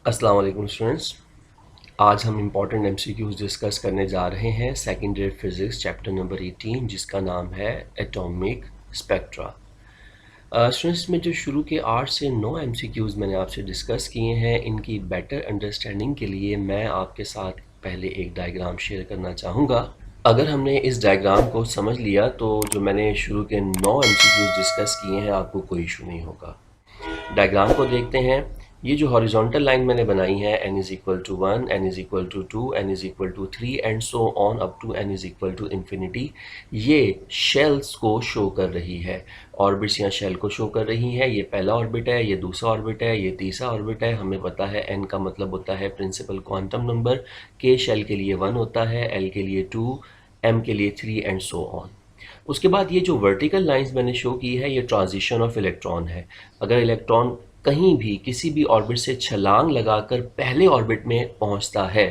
अस्सलाम वालेकुम स्टूडेंट्स। आज हम इम्पॉर्टेंट एमसीक्यूज डिस्कस करने जा रहे हैं second year physics chapter number 18 जिसका नाम है एटॉमिक स्पेक्ट्रा। स्टूडेंट्स में जो शुरू के 8 से 9 एमसीक्यूज मैंने आपसे डिस्कस किए हैं, इनकी बेटर अंडरस्टैंडिंग के लिए मैं आपके साथ पहले एक डायग्राम शेयर करना चाहूँगा। अगर हमने इस डायग्राम को समझ लिया तो जो मैंने शुरू के 9 एमसीक्यूज डिस्कस किए हैं आपको कोई इशू नहीं होगा। डायग्राम को देखते हैं। ये जो हॉरिजॉन्टल लाइन मैंने बनाई है n is equal to 1, n is equal to 2, n is equal to 3 and so on up to n is equal to infinity, ये शेल्स को शो कर रही है। ऑर्बिट्स यहाँ शेल को शो कर रही हैं। ये पहला ऑर्बिट है, ये दूसरा ऑर्बिट है, ये तीसरा ऑर्बिट है। हमें पता है n का मतलब होता है principal quantum number, k shell के लिए 1 होता है, l के लिए 2, m के लिए 3 एंड सो ऑन। उसके बाद ये जो वर्टिकल लाइंस मैंने शो की है ये ट्रांजिशन ऑफ इलेक्ट्रॉन है। अगर इलेक्ट्रॉन कहीं भी किसी भी ऑर्बिट से छलांग लगाकर पहले ऑर्बिट में पहुंचता है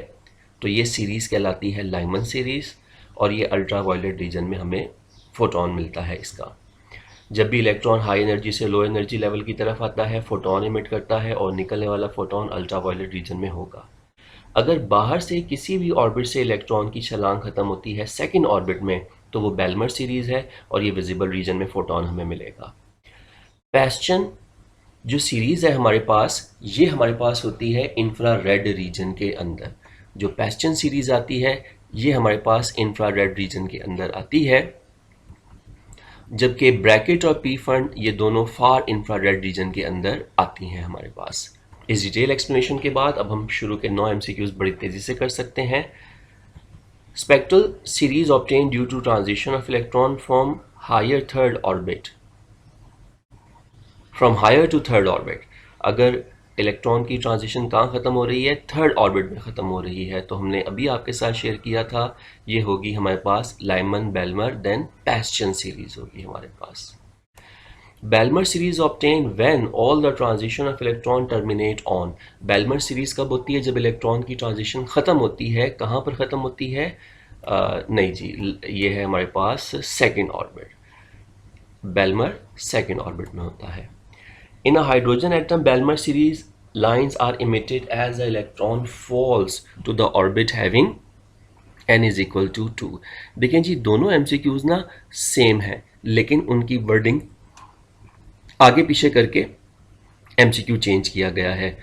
तो ये सीरीज़ कहलाती है लाइमन सीरीज़, और ये अल्ट्रा वायलेट रीजन में हमें फोटोन मिलता है इसका। जब भी इलेक्ट्रॉन हाई एनर्जी से लो एनर्जी लेवल की तरफ आता है फोटोन इमिट करता है और निकलने वाला फोटोन अल्ट्रा वायलेट रीजन में होगा। अगर बाहर से किसी भी ऑर्बिट से इलेक्ट्रॉन की छलांग खत्म होती है सेकेंड ऑर्बिट में तो वो बेलमर सीरीज़ है और ये विजिबल रीजन में फोटोन हमें मिलेगा। पैस्चन जो सीरीज़ है हमारे पास, ये हमारे पास होती है इंफ्रारेड रीजन के अंदर। जो पैस्चन सीरीज़ आती है ये हमारे पास इंफ्रारेड रीजन के अंदर आती है, जबकि ब्रैकेट और पी फंड ये दोनों फार इंफ्रारेड रीजन के अंदर आती हैं हमारे पास। इस डिटेल एक्सप्लेनेशन के बाद अब हम शुरू के 9 एमसीक्यूज बड़ी तेज़ी से कर सकते हैं। Spectral series obtained due to transition of electron from higher third orbit. From higher to third orbit. अगर इलेक्ट्रॉन की ट्रांजिशन कहाँ ख़त्म हो रही है? थर्ड ऑर्बिट में ख़त्म हो रही है। तो हमने अभी आपके साथ शेयर किया था, ये होगी हमारे पास Lyman Balmer then Paschen series होगी हमारे पास। Balmer series obtain when all the transition of electron terminate on. Balmer series कब होती है? जब इलेक्ट्रॉन की ट्रांजिशन ख़त्म होती है। कहाँ पर ख़त्म होती है? नहीं जी, ये है हमारे पास second orbit. Balmer second orbit में होता है। In a hydrogen atom Balmer series lines are emitted as the electron falls to the orbit having n is equal to 2। देखें जी, दोनों एमसीक्यूज ना सेम है लेकिन उनकी वर्डिंग आगे पीछे करके एमसीक्यू चेंज किया गया है।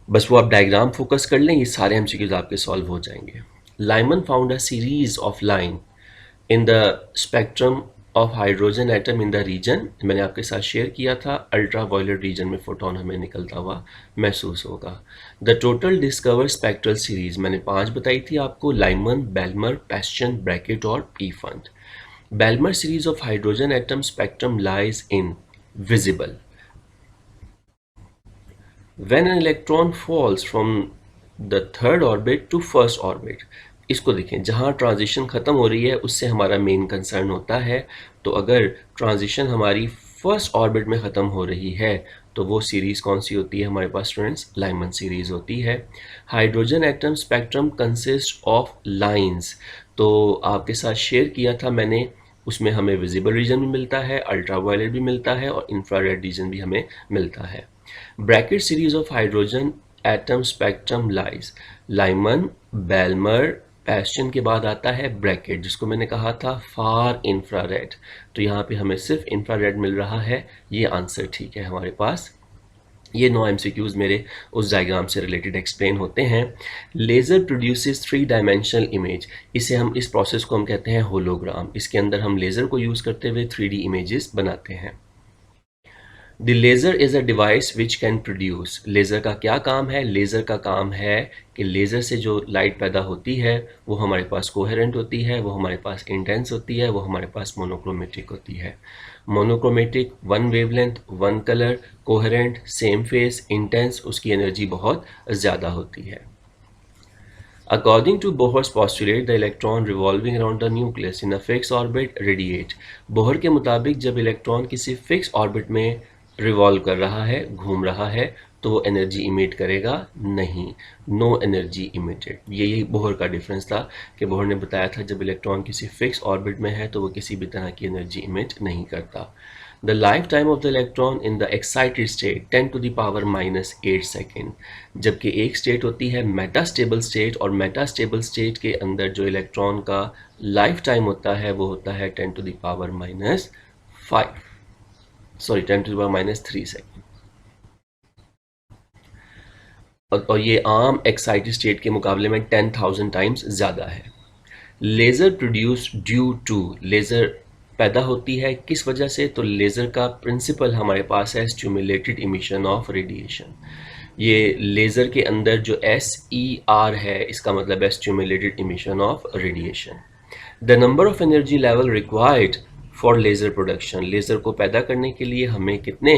बस वो आप डायग्राम फोकस कर लें, ये सारे एमसीक्यूज आपके सॉल्व हो जाएंगे। Lyman found a series of line in the spectrum of hydrogen atom in the region, मैंने आपके साथ शेयर किया था, अल्ट्रा वायलेट रीजन में फोटोन हमें निकलता हुआ महसूस होगा। The total discover spectral series मैंने 5 बताई थी आपको, लाइमन, बेलमर, पैस्चन, ब्रैकेट और Pfund. Balmer series of hydrogen atom spectrum lies in visible when an electron falls from the third orbit to first orbit। इसको देखें, जहाँ transition ख़त्म हो रही है उससे हमारा मेन कंसर्न होता है। तो अगर ट्रांजिशन हमारी फर्स्ट ऑर्बिट में ख़त्म हो रही है तो वो सीरीज़ कौन सी होती है हमारे पास स्टूडेंट्स? लाइमन सीरीज़ होती है। Hydrogen atom spectrum consist of lines, तो आपके साथ शेयर किया था मैंने, उसमें हमें विजिबल रीजन भी मिलता है, अल्ट्रा वायलेट भी मिलता है और इंफ्रारेड रीजन भी हमें मिलता है। Brackett series of hydrogen atom spectrum lies Lyman, Balmer, Paschen के बाद आता है ब्रैकेट जिसको मैंने कहा था फार इंफ्रारेड। तो यहाँ पे हमें सिर्फ इंफ्रारेड मिल रहा है, ये आंसर ठीक है हमारे पास। ये 9 एमसीक्यूज मेरे उस डायग्राम से रिलेटेड एक्सप्लेन होते हैं। लेज़र प्रोड्यूसेस 3 डायमेंशनल इमेज, इसे हम इस प्रोसेस को हम कहते हैं होलोग्राम। इसके अंदर हम लेज़र को यूज़ करते हुए 3D इमेजेस बनाते हैं। The laser is a device which can produce. Laser का क्या काम है? लेज़र का काम है कि लेज़र से जो लाइट पैदा होती है वो हमारे पास कोहेरेंट होती है, वो हमारे पास इंटेंस होती है, वो हमारे पास मोनोक्रोमेटिक होती है। Monochromatic, one wavelength, one colour, coherent, same face, intense, उसकी एनर्जी बहुत ज़्यादा होती है। According to Bohr's postulate, the electron revolving around the nucleus in a fixed orbit radiate। Bohr के मुताबिक जब इलेक्ट्रॉन किसी फिक्स ऑर्बिट में रिवॉल्व कर रहा है, घूम रहा है, तो वो एनर्जी इमिट करेगा नहीं, नो एनर्जी इमिटेड। यही बोहर का डिफरेंस था कि बोहर ने बताया था जब इलेक्ट्रॉन किसी फिक्स ऑर्बिट में है तो वो किसी भी तरह की एनर्जी इमिट नहीं करता। The life time of the electron in the excited state 10⁻⁻8 second, जबकि एक स्टेट होती है मेटास्टेबल स्टेट, और मेटास्टेबल स्टेट के अंदर जो इलेक्ट्रॉन का लाइफ टाइम होता है वो होता है 10⁻⁵, सॉरी 10⁻³ सेकेंड। और ये आम एक्साइटेड स्टेट के मुकाबले में 10,000 टाइम्स ज़्यादा है। Laser produce due to, laser पैदा होती है किस वजह से? तो लेज़र का प्रिंसिपल हमारे पास है स्टिमुलेटेड इमिशन ऑफ रेडिएशन। ये लेज़र के अंदर जो SER है इसका मतलब है stimulated emission of radiation. The number of energy level required for laser production, laser को पैदा करने के लिए हमें कितने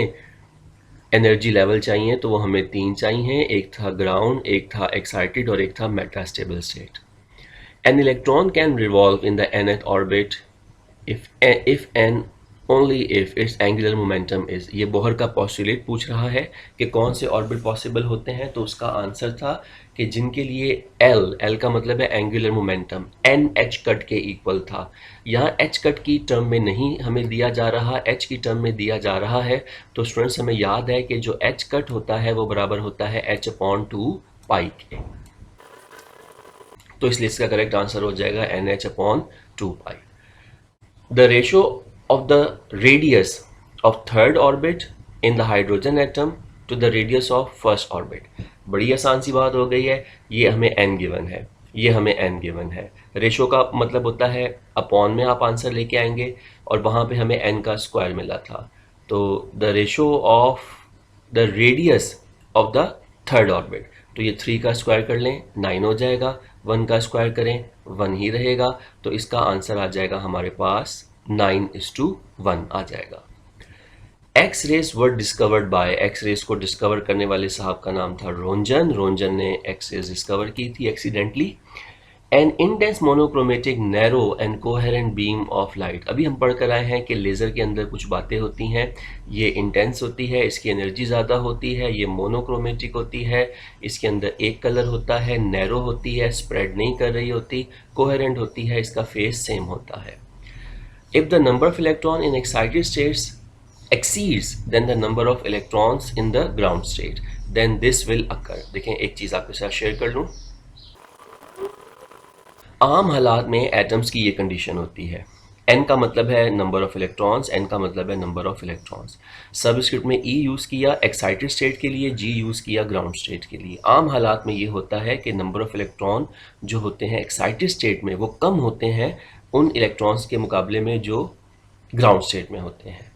एनर्जी लेवल चाहिए? तो वो हमें 3 चाहिए, एक था ग्राउंड, एक था एक्साइटेड और एक था metastable state. An electron can revolve in the nth orbit if and only if its angular momentum is, ये बोहर का पोस्टुलेट पूछ रहा है कि कौन से ऑर्बिट पॉसिबल होते हैं, तो उसका आंसर था कि जिनके लिए L का मतलब है एंगुलर मोमेंटम NH कट के इक्वल था। यहाँ H कट की टर्म में नहीं हमें दिया जा रहा, H की टर्म में दिया जा रहा है। तो स्टूडेंट्स हमें याद है कि जो H कट होता है वो बराबर होता है H/2 पाई के, तो इसलिए इसका करेक्ट आंसर हो जाएगा NH/2 pi. The ratio of the radius of third orbit in the hydrogen atom to the radius of first orbit, बड़ी आसान सी बात हो गई है। ये हमें n गिवन है, ये हमें n गिवन है। रेशो का मतलब होता है अपॉन में आप आंसर लेके आएंगे, और वहाँ पे हमें n का स्क्वायर मिला था। तो the ratio of the radius of the third orbit, तो ये 3 का स्क्वायर कर लें 9 हो जाएगा, 1 का स्क्वायर करें 1 ही रहेगा, तो इसका आंसर आ जाएगा हमारे पास 9:1 आ जाएगा। X rays were discovered by, X rays को डिस्कवर करने वाले साहब का नाम था रोंजन। रोंजन ने एक्स रेस डिस्कवर की थी accidentally. An intense monochromatic narrow and coherent beam of light, अभी हम पढ़ कर आए हैं कि लेज़र के अंदर कुछ बातें होती हैं, ये इंटेंस होती है, इसकी एनर्जी ज़्यादा होती है, ये मोनोक्रोमेटिक होती है, इसके अंदर एक कलर होता है, नैरो होती है, स्प्रेड नहीं कर रही होती, कोहेरेंट होती है, इसका फेस सेम होता है। If the number of electron in excited states exceeds than the number of electrons in the ground state, then this will occur। देखें एक चीज़ आपके साथ शेयर कर लूँ, आम हालात में एटम्स की ये कंडीशन होती है, n का मतलब है नंबर ऑफ इलेक्ट्रॉन्स, n का मतलब है नंबर ऑफ इलेक्ट्रॉन्स। सबस्क्रिप्ट में E यूज़ किया एक्साइटेड स्टेट के लिए, G यूज़ किया ग्राउंड स्टेट के लिए। आम हालात में ये होता है कि नंबर ऑफ इलेक्ट्रॉन जो होते हैं एक्साइटेड स्टेट में वो कम होते हैं उन इलेक्ट्रॉन्स के मुकाबले में जो ग्राउंड स्टेट में होते हैं।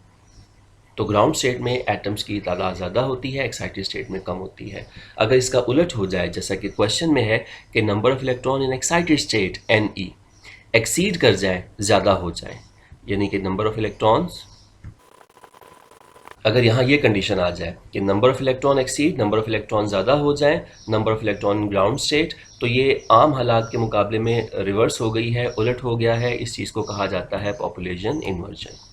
तो ग्राउंड स्टेट में एटम्स की तादाद ज़्यादा होती है, एक्साइटेड स्टेट में कम होती है। अगर इसका उलट हो जाए, जैसा कि क्वेश्चन में है कि number of electron in excited state NE exceed कर जाए, ज़्यादा हो जाए, यानी कि नंबर ऑफ इलेक्ट्रॉन्स, अगर यहाँ ये कंडीशन आ जाए कि number of electron exceed, number of electron ज़्यादा हो जाए, number of electron in ground state, तो ये आम हालात के मुकाबले में रिवर्स हो गई है, उलट हो गया है। इस चीज़ को कहा जाता है पॉपुलेशन इन्वर्जन।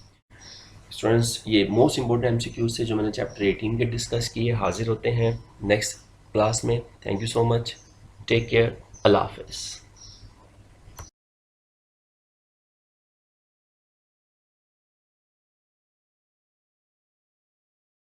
स्टूडेंट्स, ये मोस्ट इंपॉर्टेंट MCQs थे जो मैंने चैप्टर 18 के डिस्कस किए। हाजिर होते हैं नेक्स्ट क्लास में। Thank you so much, take care, अल्लाह हाफिज़।